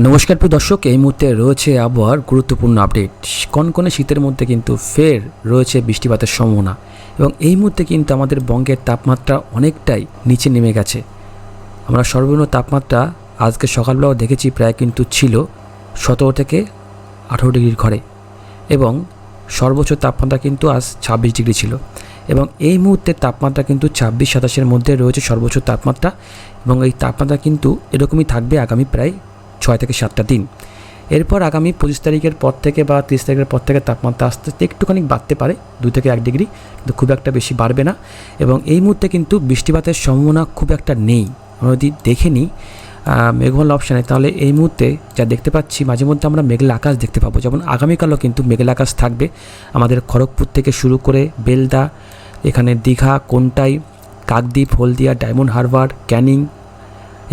নমস্কার প্রিয় দর্শক, এই মুহূর্তে রয়েছে আবহাওয়ার গুরুত্বপূর্ণ আপডেট। কনকনে শীতের মধ্যে কিন্তু ফের রয়েছে বৃষ্টিপাতের সম্ভাবনা এবং এই মুহূর্তে কিন্তু আমাদের বঙ্গের তাপমাত্রা অনেকটাই নিচে নেমে গেছে। আমরা সর্বনিম্ন তাপমাত্রা আজকে সকালবেলাও দেখেছি প্রায় কিন্তু ছিল 17 থেকে 18 ডিগ্রির ঘরে এবং সর্বোচ্চ তাপমাত্রা কিন্তু আজ 26 ডিগ্রি ছিল এবং এই মুহূর্তে তাপমাত্রা কিন্তু 26-27-এর মধ্যে রয়েছে সর্বোচ্চ তাপমাত্রা এবং এই তাপমাত্রা কিন্তু এরকমই থাকবে আগামী প্রায় 6 থেকে 7টা দিন। এরপর আগামী 25 তারিখের পর থেকে বা 30 তারিখের পর থেকে তাপমাত্রা আস্তে আস্তে একটুখানি বাড়তে পারে 2 থেকে 1 ডিগ্রি, কিন্তু খুব একটা বেশি বাড়বে না এবং এই মুহূর্তে কিন্তু বৃষ্টিপাতের সম্ভাবনা খুব একটা নেই। আমরা যদি দেখে নিই মেঘমালা অপশানে, তাহলে এই মুহূর্তে যা দেখতে পাচ্ছি মাঝে মধ্যে আমরা মেঘলা আকাশ দেখতে পাবো। যেমন আগামীকালও কিন্তু মেঘলা আকাশ থাকবে আমাদের খড়গপুর থেকে শুরু করে বেলদা, এখানে দীঘা, কোন্টাই, কাকদ্বীপ, হলদিয়া, ডায়মন্ড হারবার, ক্যানিং,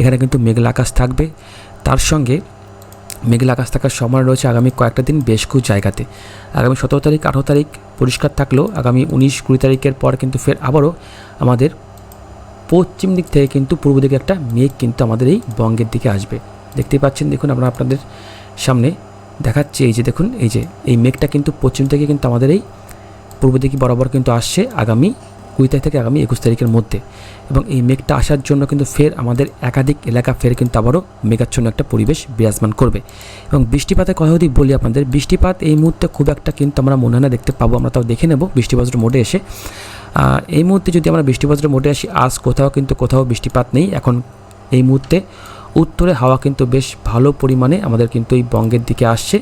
এখানে কিন্তু মেঘলা আকাশ থাকবে। তার সঙ্গে মেঘলা আকাশ থাকার সময় রয়েছে আগামী কয়েকটা দিন বেশ কিছু জায়গাতে। আগামী 17 তারিখ 18 তারিখ পরিষ্কার থাকলেও আগামী 19-20 তারিখের পর কিন্তু ফের আবারও আমাদের পশ্চিম দিক থেকে কিন্তু পূর্ব দিকে একটা মেঘ কিন্তু আমাদের এই বঙ্গের দিকে আসবে। দেখতেই পাচ্ছেন, দেখুন আমরা আপনাদের সামনে দেখাচ্ছি, এই যে দেখুন, এই মেঘটা কিন্তু পশ্চিম থেকে কিন্তু আমাদের এই পূর্ব দিকে বরাবর কিন্তু আসছে আগামী 20 তারিখ থেকে আগামী 21 তারিখের মধ্যে এবং এই মেঘটা আসার জন্য কিন্তু ফের আমাদের একাধিক এলাকা ফের কিন্তু আবারও মেঘাচ্ছন্ন একটা পরিবেশ বিরাজমান করবে। এবং বৃষ্টিপাতের কথা যদি বলি আপনাদের, বৃষ্টিপাত এই মুহূর্তে খুব একটা কিন্তু আমরা মনে হয় না দেখতে পাবো। আমরা তাও দেখে নেব বৃষ্টিপাতের মোডে এসে। এই মুহূর্তে যদি আমরা বৃষ্টিপাতের মোডে আসি, আজ কোথাও বৃষ্টিপাত নেই। এখন এই মুহূর্তে উত্তরে হাওয়া কিন্তু বেশ ভালো পরিমাণে আমাদের কিন্তু এই বঙ্গের দিকে আসছে,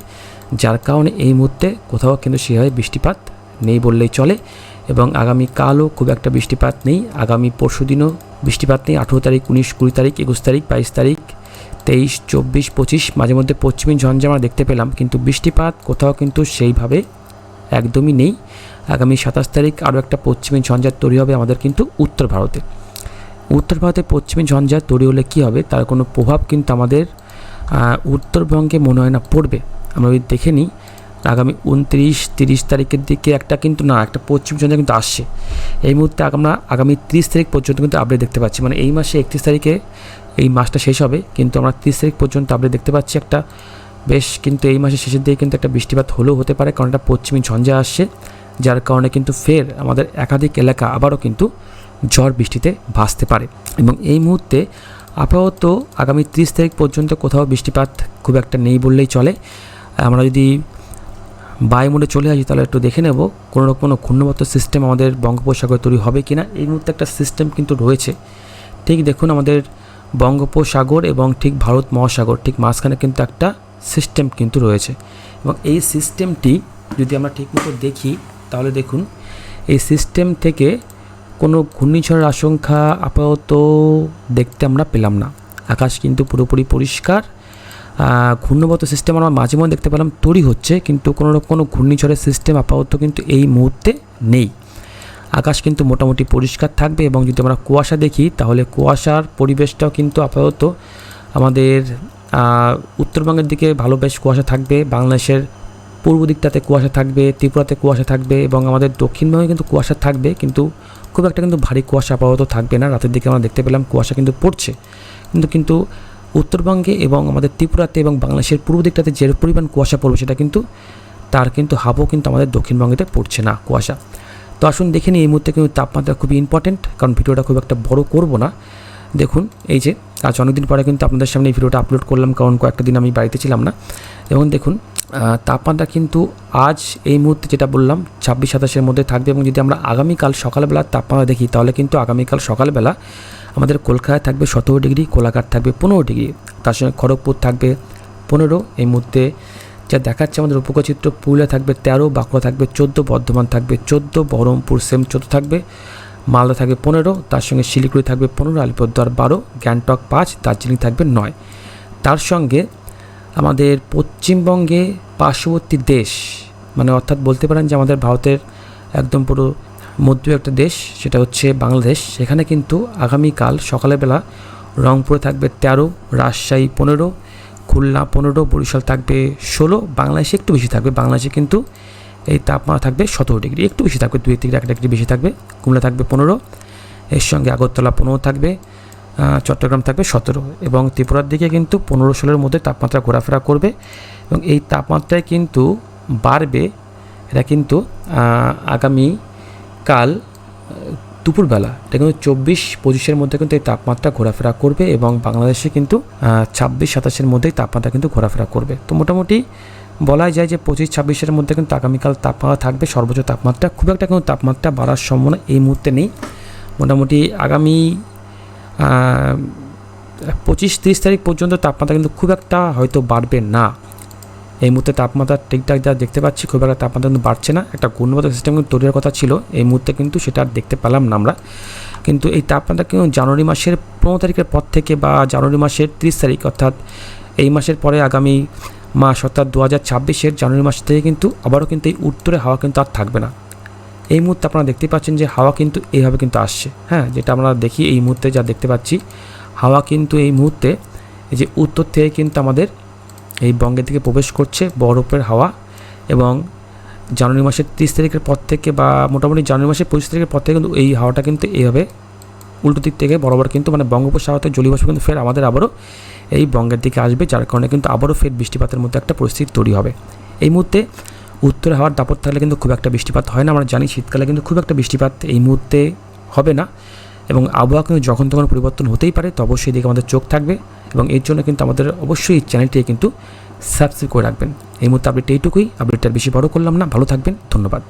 যার কারণে এই মুহূর্তে কোথাও কিন্তু সেভাবে বৃষ্টিপাত নেই বললেই চলে এবং আগামীকালও খুব একটা বৃষ্টিপাত নেই। আগামী পরশুদিনও বৃষ্টিপাত নেই। 18 তারিখ, 19-20 তারিখ, 21 তারিখ, 22 তারিখ, 23, 24, 25 মাঝে মধ্যে পশ্চিমী ঝঞ্ঝা আমরা দেখতে পেলাম, কিন্তু বৃষ্টিপাত কোথাও কিন্তু সেইভাবে একদমই নেই। আগামী 27 তারিখ আরও একটা পশ্চিমী ঝঞ্ঝা তৈরি হবে আমাদের কিন্তু উত্তর ভারতে। উত্তর ভারতে পশ্চিমী ঝঞ্ঝা তৈরি হলে কী হবে, তার কোনো প্রভাব কিন্তু আমাদের উত্তরবঙ্গে মনে হয় না পড়বে। আমরা যদি দেখে নিই আগামী 29-30 তারিখের দিকে একটা পশ্চিম ঝঞ্ঝা কিন্তু আসছে। এই মুহূর্তে আমরা আগামী 30 তারিখ পর্যন্ত কিন্তু আপডেট দেখতে পাচ্ছি, মানে এই মাসে 31 তারিখে এই মাসটা শেষ হবে, কিন্তু আমরা 30 তারিখ পর্যন্ত আপডেট দেখতে পাচ্ছি একটা বেশ, কিন্তু এই মাসের শেষের দিকে কিন্তু একটা বৃষ্টিপাত হলেও হতে পারে, কারণ একটা পশ্চিমী ঝঞ্ঝা আসছে, যার কারণে কিন্তু ফের আমাদের একাধিক এলাকা আবারও কিন্তু ঝড় বৃষ্টিতে ভাসতে পারে। এবং এই মুহূর্তে আপাতত আগামী 30 তারিখ পর্যন্ত কোথাও বৃষ্টিপাত খুব একটা নেই বললেই চলে। আমরা যদি বায়ুমণ্ডলে চলে আসি তাহলে একটু দেখে নেব কোনো রকম ঘূর্ণাবর্ত সিস্টেম আমাদের বঙ্গোপসাগরে তৈরি হবে কিনা। এই মুহূর্তে একটা সিস্টেম কিন্তু রয়েছে, ঠিক দেখুন আমাদের বঙ্গোপসাগর এবং ঠিক ভারত মহাসাগর ঠিক মাঝখানে কিন্তু একটা সিস্টেম কিন্তু রয়েছে এবং এই সিস্টেমটি যদি আমরা ঠিকমতো দেখি তাহলে দেখুন এই সিস্টেম থেকে কোনো ঘূর্ণিঝড়ের আশঙ্কা আপাতত দেখতে আমরা পেলাম না। আকাশ কিন্তু পুরোপুরি পরিষ্কার। ঘূর্ণাবর্ত সিস্টেম আমরা মাঝে মধ্যে দেখতে পেলাম তৈরি হচ্ছে, কিন্তু কোনো ঘূর্ণিঝড়ের সিস্টেম আপাতত কিন্তু এই মুহূর্তে নেই। আকাশ কিন্তু মোটামুটি পরিষ্কার থাকবে এবং যদি আমরা কুয়াশা দেখি তাহলে কুয়াশার পরিবেশটাও কিন্তু আপাতত আমাদের উত্তরবঙ্গের দিকে ভালো বেশ কুয়াশা থাকবে, বাংলাদেশের পূর্ব দিকটাতে কুয়াশা থাকবে, ত্রিপুরাতে কুয়াশা থাকবে এবং আমাদের দক্ষিণবঙ্গে কিন্তু কুয়াশা থাকবে, কিন্তু খুব একটা কিন্তু ভারী কুয়াশা আপাতত থাকবে না। রাতের দিকে আমরা দেখতে পেলাম কুয়াশা কিন্তু পড়ছে, কিন্তু উত্তরবঙ্গে এবং আমাদের ত্রিপুরাতে এবং বাংলাদেশের পূর্ব দিকটাতে যে পরিমাণ কুয়াশা পড়বে সেটা কিন্তু তার কিন্তু হাবও কিন্তু আমাদের দক্ষিণবঙ্গেতে পড়ছে না কুয়াশা। তো আসুন দেখে নিই এই মুহূর্তে কিন্তু তাপমাত্রা খুবই ইম্পর্টেন্ট, কারণ ভিডিওটা খুব একটা বড় করব না। দেখুন এই যে আজ অনেকদিন পরে কিন্তু আপনাদের সামনে এই ভিডিওটা আপলোড করলাম, কারণ কয়েকটা দিন আমি বাড়িতে ছিলাম না। এবং দেখুন তাপমাত্রা কিন্তু আজ এই মুহূর্তে যেটা বললাম 26-27-এর মধ্যে থাকবে এবং যদি আমরা আগামীকাল সকালবেলা তাপমাত্রা দেখি তাহলে কিন্তু আগামীকাল সকালবেলা আমাদের কলকাতায় থাকবে 17 ডিগ্রি, কোলাঘাট থাকবে 15 ডিগ্রি, তার সঙ্গে খড়গপুর থাকবে 15, এই মুহূর্তে যা দেখাচ্ছে আমাদের উপকূলচিত্র পুরুলিয়া থাকবে 13, বাঁকুড়া থাকবে 14, বর্ধমান থাকবে 14, বহরমপুর সেম 14 থাকবে, মালদা থাকবে 15, তার সঙ্গে শিলিগুড়ি থাকবে 15, আলিপুরদুয়ার 12, গ্যাংটক 5, দার্জিলিং থাকবে 9। তার সঙ্গে আমাদের পশ্চিমবঙ্গে পার্শ্ববর্তী দেশ, মানে অর্থাৎ বলতে পারেন যে আমাদের ভারতের একদম পুরো মধ্য একটা দেশ, সেটা হচ্ছে বাংলাদেশ, সেখানে কিন্তু আগামীকাল সকালবেলা রংপুরে থাকবে 13, রাজশাহী 15, খুলনা 15, বরিশাল থাকবে 16, বাংলাদেশে একটু বেশি থাকবে, বাংলাদেশে কিন্তু এই তাপমাত্রা থাকবে 17 ডিগ্রি, একটু বেশি থাকবে, 2 থেকে 1 ডিগ্রি বেশি থাকবে, কুমিল্লা থাকবে 15, এর সঙ্গে আগরতলা 15 থাকবে, চট্টগ্রাম থাকবে 17 এবং ত্রিপুরার দিকে কিন্তু 15-16-এর মধ্যে তাপমাত্রা ঘোরাফেরা করবে এবং এই তাপমাত্রায় কিন্তু বাড়বে। এটা কিন্তু আগামীকাল দুপুরবেলা এটা কিন্তু 24-25-এর মধ্যে কিন্তু এই তাপমাত্রা ঘোরাফেরা করবে এবং বাংলাদেশে কিন্তু 26-27-এর মধ্যেই তাপমাত্রা কিন্তু ঘোরাফেরা করবে। তো মোটামুটি বলা যায় যে 25-26-এর মধ্যে কিন্তু আগামীকাল তাপমাত্রা থাকবে সর্বোচ্চ তাপমাত্রা। খুব একটা কিন্তু তাপমাত্রা বাড়ার সম্ভাবনা এই মুহূর্তে নেই। মোটামুটি আগামী 25-30 তারিখ পর্যন্ত তাপমাত্রা কিন্তু খুব একটা হয়তো বাড়বে না। এই মুহূর্তে তাপমাত্রা ঠিকঠাক যা দেখতে পাচ্ছি খুব একটা তাপমাত্রা কিন্তু বাড়ছে না। একটা ঘূর্ণিঝড় সিস্টেম কিন্তু তৈরি হওয়ার কথা ছিল, এই মুহূর্তে কিন্তু সেটা আর দেখতে পেলাম না আমরা। কিন্তু এই তাপমাত্রা কিন্তু জানুয়ারি মাসের 15 তারিখের পর থেকে বা জানুয়ারি মাসের 30 তারিখ অর্থাৎ এই মাসের পরে আগামী মাস অর্থাৎ 2026-এর জানুয়ারি মাস থেকে কিন্তু আবারও কিন্তু এই উত্তরে হাওয়া কিন্তু আর থাকবে না। এই মুহূর্তে আপনারা দেখতে পাচ্ছেন যে হাওয়া কিন্তু এইভাবে কিন্তু আসছে, হ্যাঁ, যেটা আমরা দেখি এই মুহূর্তে যা দেখতে পাচ্ছি হাওয়া কিন্তু এই মুহূর্তে এই যে উত্তর থেকে কিন্তু আমাদের এই বঙ্গের দিকে প্রবেশ করছে বরফের হাওয়া এবং জানুয়ারি মাসের 30 তারিখের পর থেকে বা মোটামুটি জানুয়ারি মাসের 25 তারিখের পর থেকে কিন্তু এই হাওয়াটা কিন্তু এইভাবে উল্টো দিক থেকে বরাবর কিন্তু মানে বঙ্গোপসাগরে জলীয়বাষ্প কিন্তু ফের আমাদের আবারও এই বঙ্গের দিকে আসবে, যার কারণে কিন্তু আবারও ফের বৃষ্টিপাতের মধ্যে একটা পরিস্থিতি তৈরি হবে। এই মুহূর্তে উত্তরে হাওয়ার দাপট থাকলে কিন্তু খুব একটা বৃষ্টিপাত হয় না। আমরা জানি শীতকালে কিন্তু খুব একটা বৃষ্টিপাত এই মুহূর্তে হবে না এবং আবহাওয়া কিন্তু যখন তখন পরিবর্তন হতেই পারে, তো অবশ্যই দিকে আমাদের চোখ থাকবে এবং এর জন্য কিন্তু আমাদের অবশ্যই এই চ্যানেলটি কিন্তু সাবস্ক্রাইব করে রাখবেন। এই মুহূর্তে আপডেট এইটুকুই, আপডেটটা বেশি বড় করলাম না। ভালো থাকবেন, ধন্যবাদ।